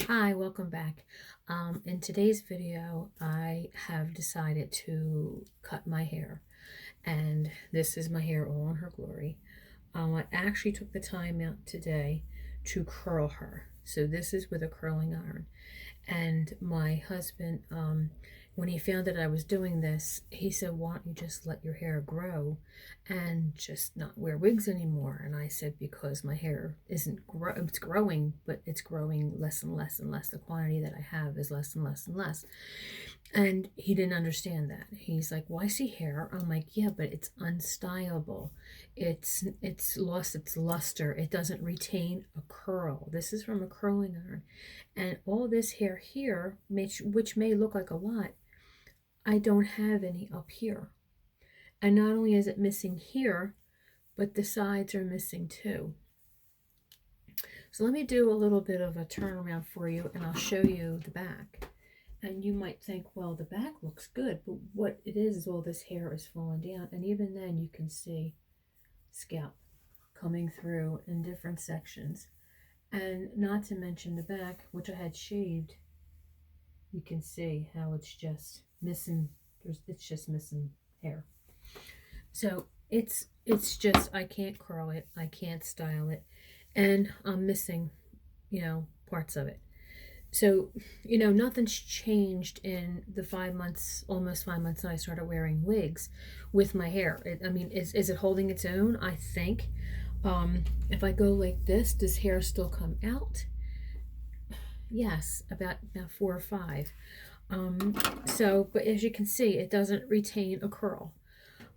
Hi, welcome back. In today's video, I have decided to cut my hair, and this is my hair all in her glory. I actually took the time out today to curl her. So this is with a curling iron. And my husband, when he found that I was doing this, he said, "Why don't you just let your hair grow and just not wear wigs anymore?" And I said, "Because my hair isn't it's growing, but it's growing less and less and less. The quantity that I have is less and less and less." And he didn't understand that. He's like, "Well, I see hair." I'm like, "Yeah, but it's unstyleable. It's lost its luster. It doesn't retain a curl. This is from a curling iron. And all this hair here, which may look like a lot, I don't have any up here. And not only is it missing here, but the sides are missing too." So let me do a little bit of a turnaround for you, and I'll show you the back. And you might think, well, the back looks good, but what it is all this hair is falling down. And even then you can see scalp coming through in different sections. And not to mention the back, which I had shaved, you can see how it's just missing, it's just missing hair. So it's just, I can't curl it, I can't style it, and I'm missing, parts of it. So, nothing's changed in the 5 months, almost 5 months that I started wearing wigs with my hair. Is it holding its own? I think. If I go like this, does hair still come out? Yes, about 4 or 5. But as you can see, it doesn't retain a curl.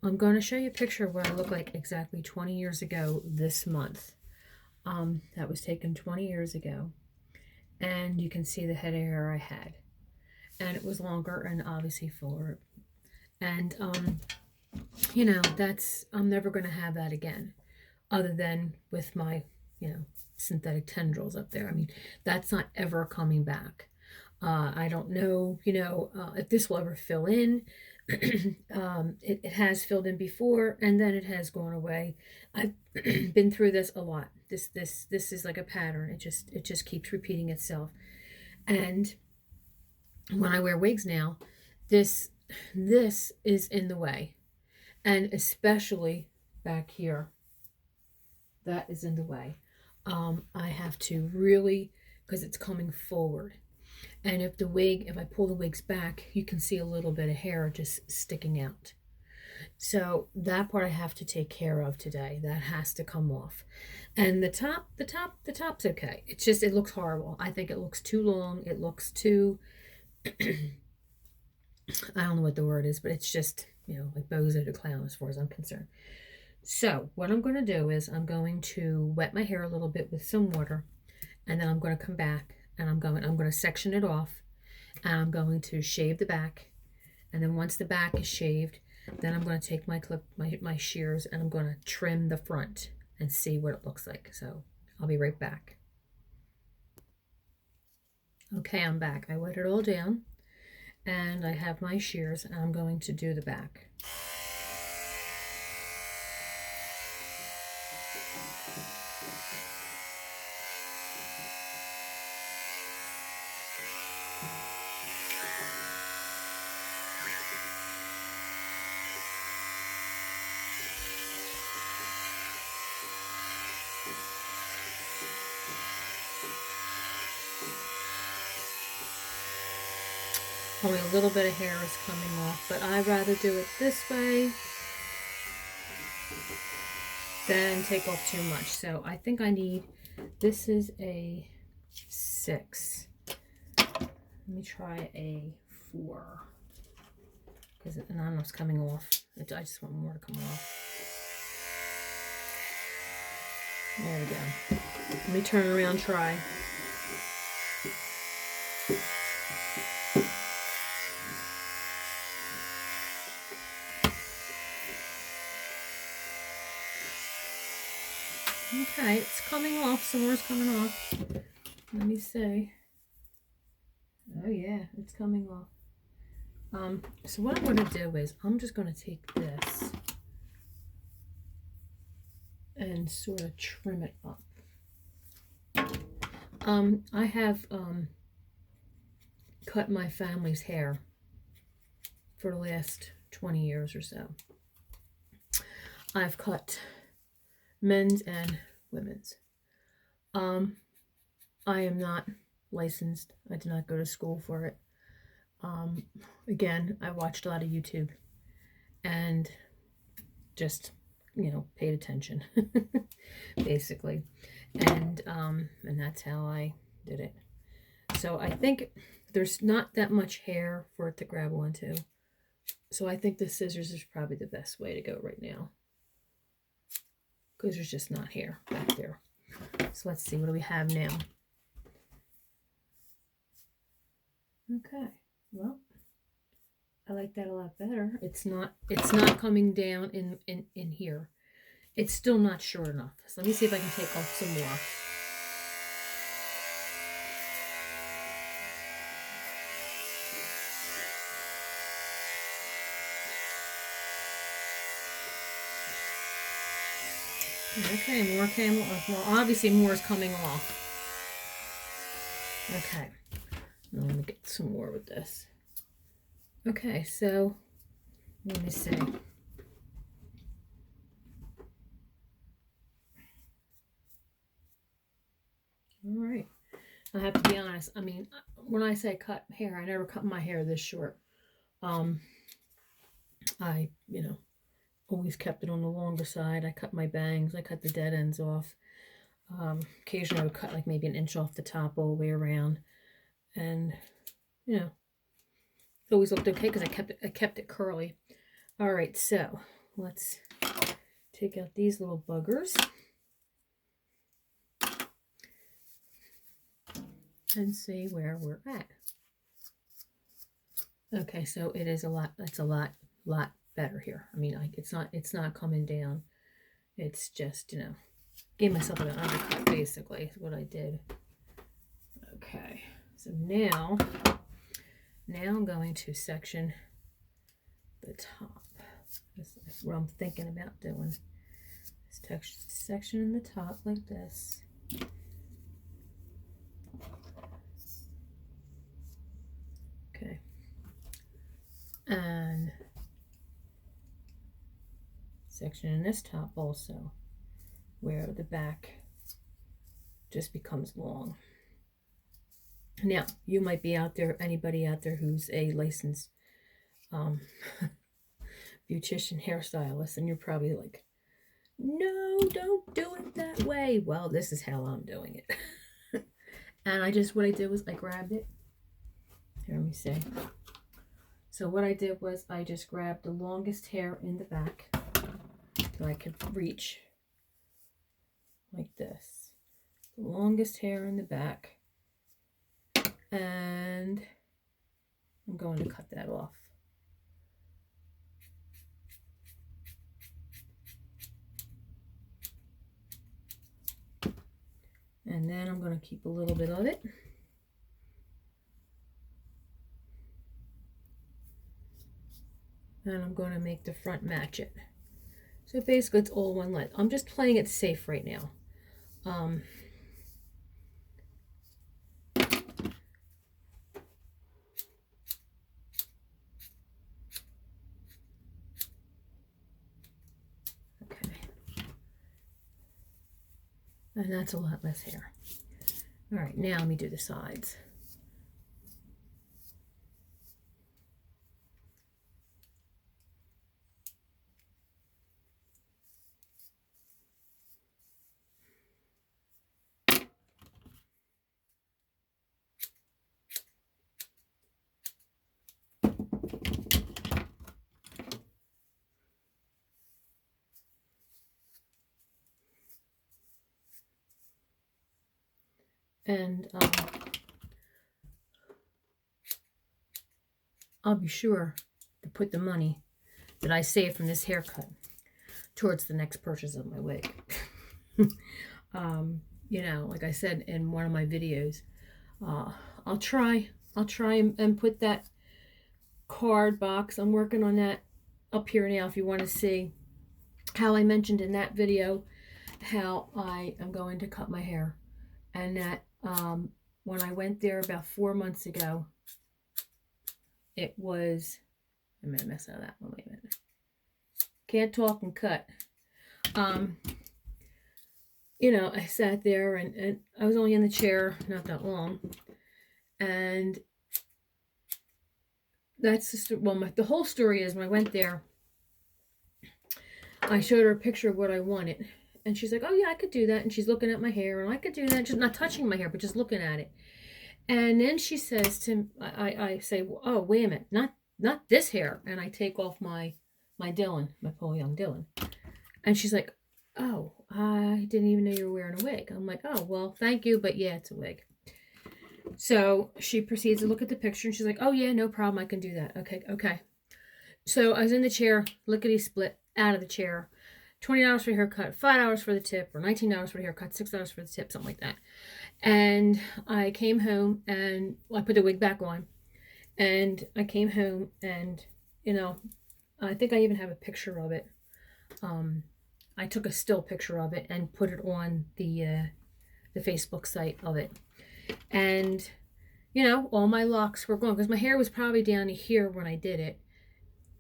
I'm going to show you a picture of what I look like exactly 20 years ago this month. That was taken 20 years ago. And you can see the head of hair I had. And it was longer and obviously fuller. And, I'm never going to have that again. Other than with my, synthetic tendrils up there. That's not ever coming back. I don't know, if this will ever fill in. It has filled in before, and then it has gone away. I've been through this a lot. This is like a pattern. It just keeps repeating itself. And when I wear wigs now, this is in the way, and especially back here, that is in the way. I have to really, because it's coming forward. And if I pull the wigs back, you can see a little bit of hair just sticking out. So that part I have to take care of today. That has to come off. And the top's okay. It's just, it looks horrible. I think it looks too long. It looks too, I don't know what the word is, but it's just, like Bozo the Clown as far as I'm concerned. So what I'm going to do is I'm going to wet my hair a little bit with some water, and then I'm going to come back and I'm going to section it off, and I'm going to shave the back. And then once the back is shaved, then I'm going to take my shears, and I'm going to trim the front and see what it looks like. So I'll be right back. Okay, I'm back. I wet it all down, and I have my shears, and I'm going to do the back. Only a little bit of hair is coming off, but I'd rather do it this way than take off too much. So I think I need, this is a 6. Let me try a 4. Because not enough's coming off. I just want more to come off. There we go. Let me turn around, try. Okay, it's coming off. Some more's coming off. Let me see. Oh yeah, it's coming off. So what I'm going to do is I'm just going to take this and sort of trim it up. I have cut my family's hair for the last 20 years or so. I've cut men's and women's. I am not licensed. I did not go to school for it. Again, I watched a lot of YouTube and just, paid attention, basically. And that's how I did it. So I think there's not that much hair for it to grab onto. So I think the scissors is probably the best way to go right now, because there's just not hair back there. So let's see, what do we have now? Okay, well, I like that a lot better. It's not coming down in here. It's still not short enough. So let me see if I can take off some more. Okay, more came off. Well, obviously more is coming off. Okay, now let me get some more with this. Okay, so let me see. All right. I have to be honest. I mean, when I say cut hair, I never cut my hair this short. I, always kept it on the longer side. I cut my bangs. I cut the dead ends off. Occasionally I would cut like maybe an inch off the top all the way around. And, it always looked okay because I kept it curly. All right, so let's take out these little buggers and see where we're at. Okay, so it is a lot. That's a lot better here. I mean, it's not coming down. It's just, gave myself an undercut basically is what I did. Okay, so now I'm going to section the top. That's what I'm thinking about doing. Section in the top like this. Okay. And section in this top also, where the back just becomes long. Now, you might be out there, anybody out there who's a licensed beautician hairstylist, and you're probably like, no, don't do it that way. Well, this is how I'm doing it. And what I did was I grabbed it. Here, let me see. So what I did was I just grabbed the longest hair in the back so I could reach like this. The longest hair in the back. And I'm going to cut that off. And then I'm going to keep a little bit of it. And I'm going to make the front match it. So basically it's all one length. I'm just playing it safe right now. Okay. And that's a lot less hair. All right, now let me do the sides. And I'll be sure to put the money that I saved from this haircut towards the next purchase of my wig. Like I said in one of my videos, I'll try and put that card box. I'm working on that up here now if you want to see how I mentioned in that video how I am going to cut my hair, and that When I went there about 4 months ago, it was, I'm gonna mess out of that one. Wait a minute. Can't talk and cut. You know, I sat there and I was only in the chair not that long, and that's just, well, the whole story is when I went there, I showed her a picture of what I wanted, and she's like, "Oh yeah, I could do that." And she's looking at my hair, and I could do that, just not touching my hair, but just looking at it. And then she says to, I say, "Oh, wait a minute, not this hair." And I take off my Dylan, my Paul Young Dylan, and she's like, "Oh, I didn't even know you were wearing a wig." I'm like, "Oh, well, thank you, but yeah, it's a wig." So she proceeds to look at the picture, and she's like, "Oh yeah, no problem, I can do that." Okay. So I was in the chair, lickety split, out of the chair. $20 for a haircut, $5 for the tip, or $19 for the haircut, $6 for the tip, something like that. And I came home and I put the wig back on. And I came home and, you know, I think I even have a picture of it. I took a still picture of it and put it on the Facebook site of it. And, you know, all my locks were gone because my hair was probably down to here when I did it.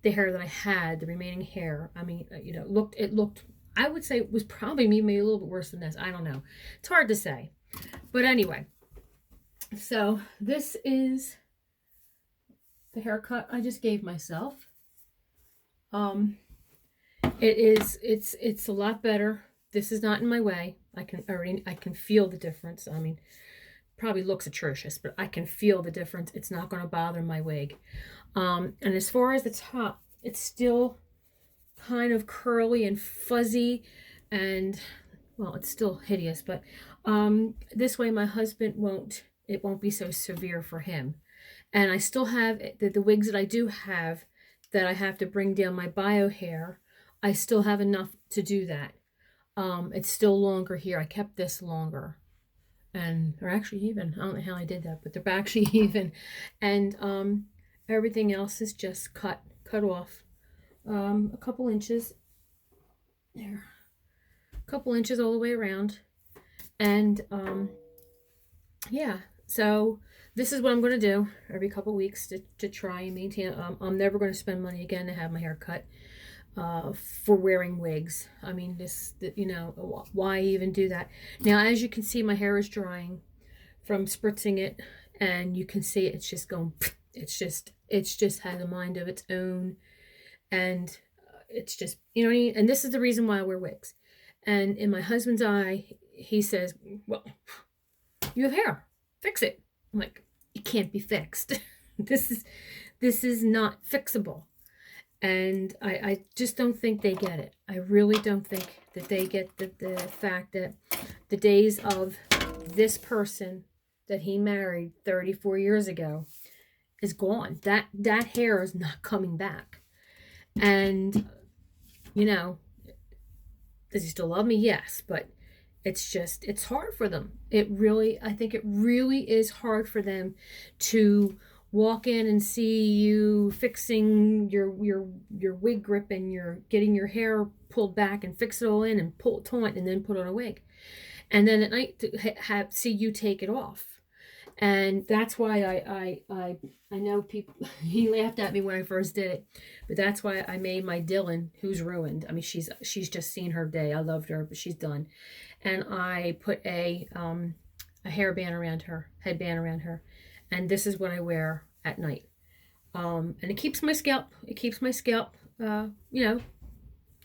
The hair that I had, the remaining hair, I mean, you know, it looked, I would say it was probably maybe a little bit worse than this. I don't know. It's hard to say. But anyway, so this is the haircut I just gave myself. It's a lot better. This is not in my way. I can feel the difference. I mean, probably looks atrocious, but I can feel the difference. It's not going to bother my wig. And as far as the top, it's still kind of curly and fuzzy, and well, it's still hideous, but this way my husband it won't be so severe for him. And I still have the wigs that I do have that I have to bring down my bio hair. I still have enough to do that. It's still longer here. I kept this longer. And they're actually even. I don't know how I did that, but they're actually even. And everything else is just cut off a couple inches. There. A couple inches all the way around. And yeah, so this is what I'm going to do every couple weeks to try and maintain. I'm never going to spend money again to have my hair cut for wearing wigs. I mean, you know, why even do that? Now, as you can see, my hair is drying from spritzing it, and you can see it's just going, it's just has a mind of its own, and it's just, you know what I mean? And this is the reason why I wear wigs. And in my husband's eye, he says, "Well, you have hair, fix it." I'm like, "It can't be fixed." This is not fixable. And I just don't think they get it. I really don't think that they get the fact that the days of this person that he married 34 years ago is gone. That hair is not coming back. And, you know, does he still love me? Yes, but it's hard for them. I think it really is hard for them to walk in and see you fixing your wig grip, and you're getting your hair pulled back and fix it all in and pull it taut and then put on a wig, and then at night to see you take it off. And that's why I know people, he laughed at me when I first did it, but that's why I made my Dylan, who's ruined. I mean, she's just seen her day. I loved her, but she's done. And I put a hairband around her, headband around her, and this is what I wear at night. And it keeps my scalp, you know,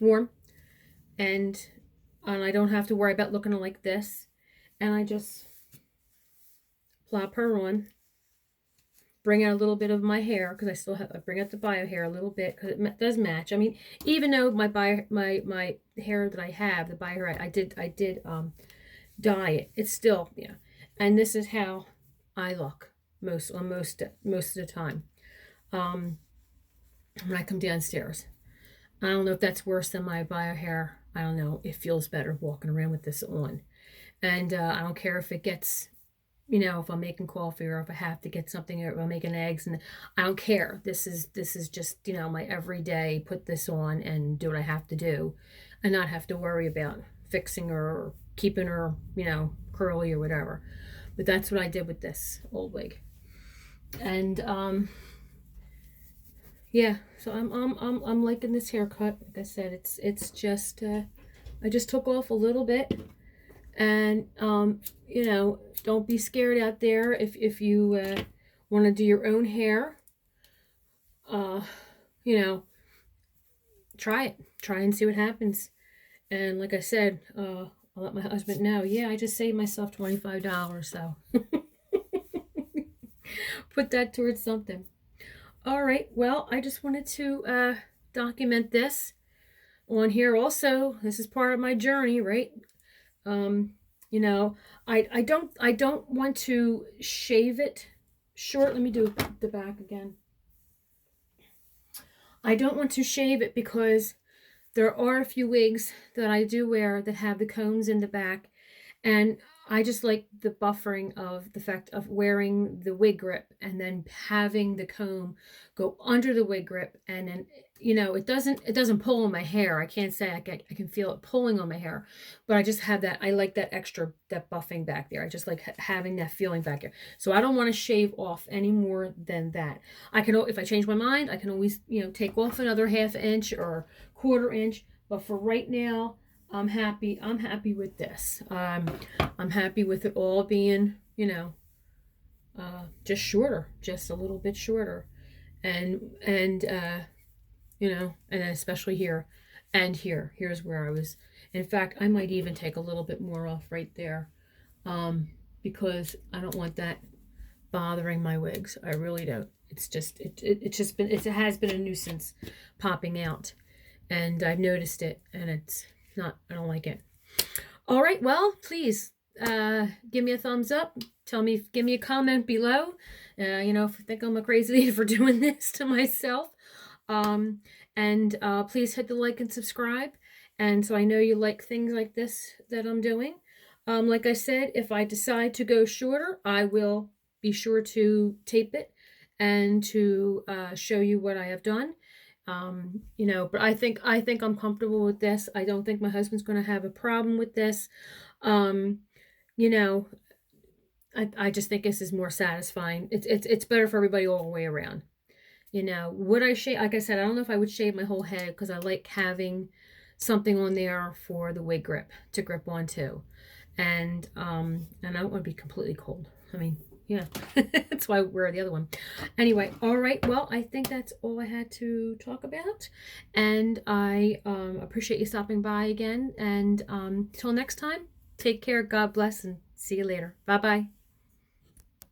warm, and I don't have to worry about looking like this. And I just plop her on, bring out a little bit of my hair, because I bring out the bio hair a little bit, because it does match. I mean, even though my hair that I have, the bio hair, I did dye it, it's still, yeah. And this is how I look most of the time when I come downstairs. I don't know if that's worse than my bio hair. I don't know. It feels better walking around with this on. And I don't care if it gets, you know, if I'm making coffee, or if I have to get something, or if I'm making eggs, and I don't care. This is just, you know, my everyday, put this on and do what I have to do, and not have to worry about fixing her or keeping her, you know, curly or whatever. But that's what I did with this old wig. And yeah, so I'm liking this haircut. Like I said, it's just I just took off a little bit. And you know, don't be scared out there if you want to do your own hair. You know, try and see what happens. And like I said, I'll let my husband know. Yeah, I just saved myself $25, so put that towards something. All right, well, I just wanted to document this on here also. This is part of my journey, right? You know, I don't want to shave it short. Let me do the back again. I don't want to shave it because there are a few wigs that I do wear that have the combs in the back, and I just like the buffering of the fact of wearing the wig grip and then having the comb go under the wig grip, and then, you know, it doesn't pull on my hair. I can't say I can feel it pulling on my hair, but I just have that. I like that extra, that buffing back there. I just like having that feeling back here. So I don't want to shave off any more than that. I can, if I change my mind, I can always, you know, take off another ½ inch or ½ inch. But for right now, I'm happy with this. I'm happy with it all being, you know, just shorter, just a little bit shorter. And you know, and then especially here and here's where I was. In fact, I might even take a little bit more off right there, because I don't want that bothering my wigs. I really don't. It's just, it's just been, it has been a nuisance popping out, and I've noticed it, and it's not, I don't like it. All right, well, please give me a thumbs up. Tell me, give me a comment below. You know, if you think I'm a crazy for doing this to myself. And please hit the like and subscribe. And so I know you like things like this that I'm doing. Like I said, if I decide to go shorter, I will be sure to tape it and to show you what I have done. You know, but I think I'm comfortable with this. I don't think my husband's going to have a problem with this. You know, I just think this is more satisfying. It's better for everybody all the way around. You know, would I shave? Like I said, I don't know if I would shave my whole head because I like having something on there for the wig grip to grip onto, and I don't want to be completely cold. I mean, yeah, that's why I wear the other one. Anyway, all right. Well, I think that's all I had to talk about, and I appreciate you stopping by again. And till next time, take care. God bless, and see you later. Bye bye.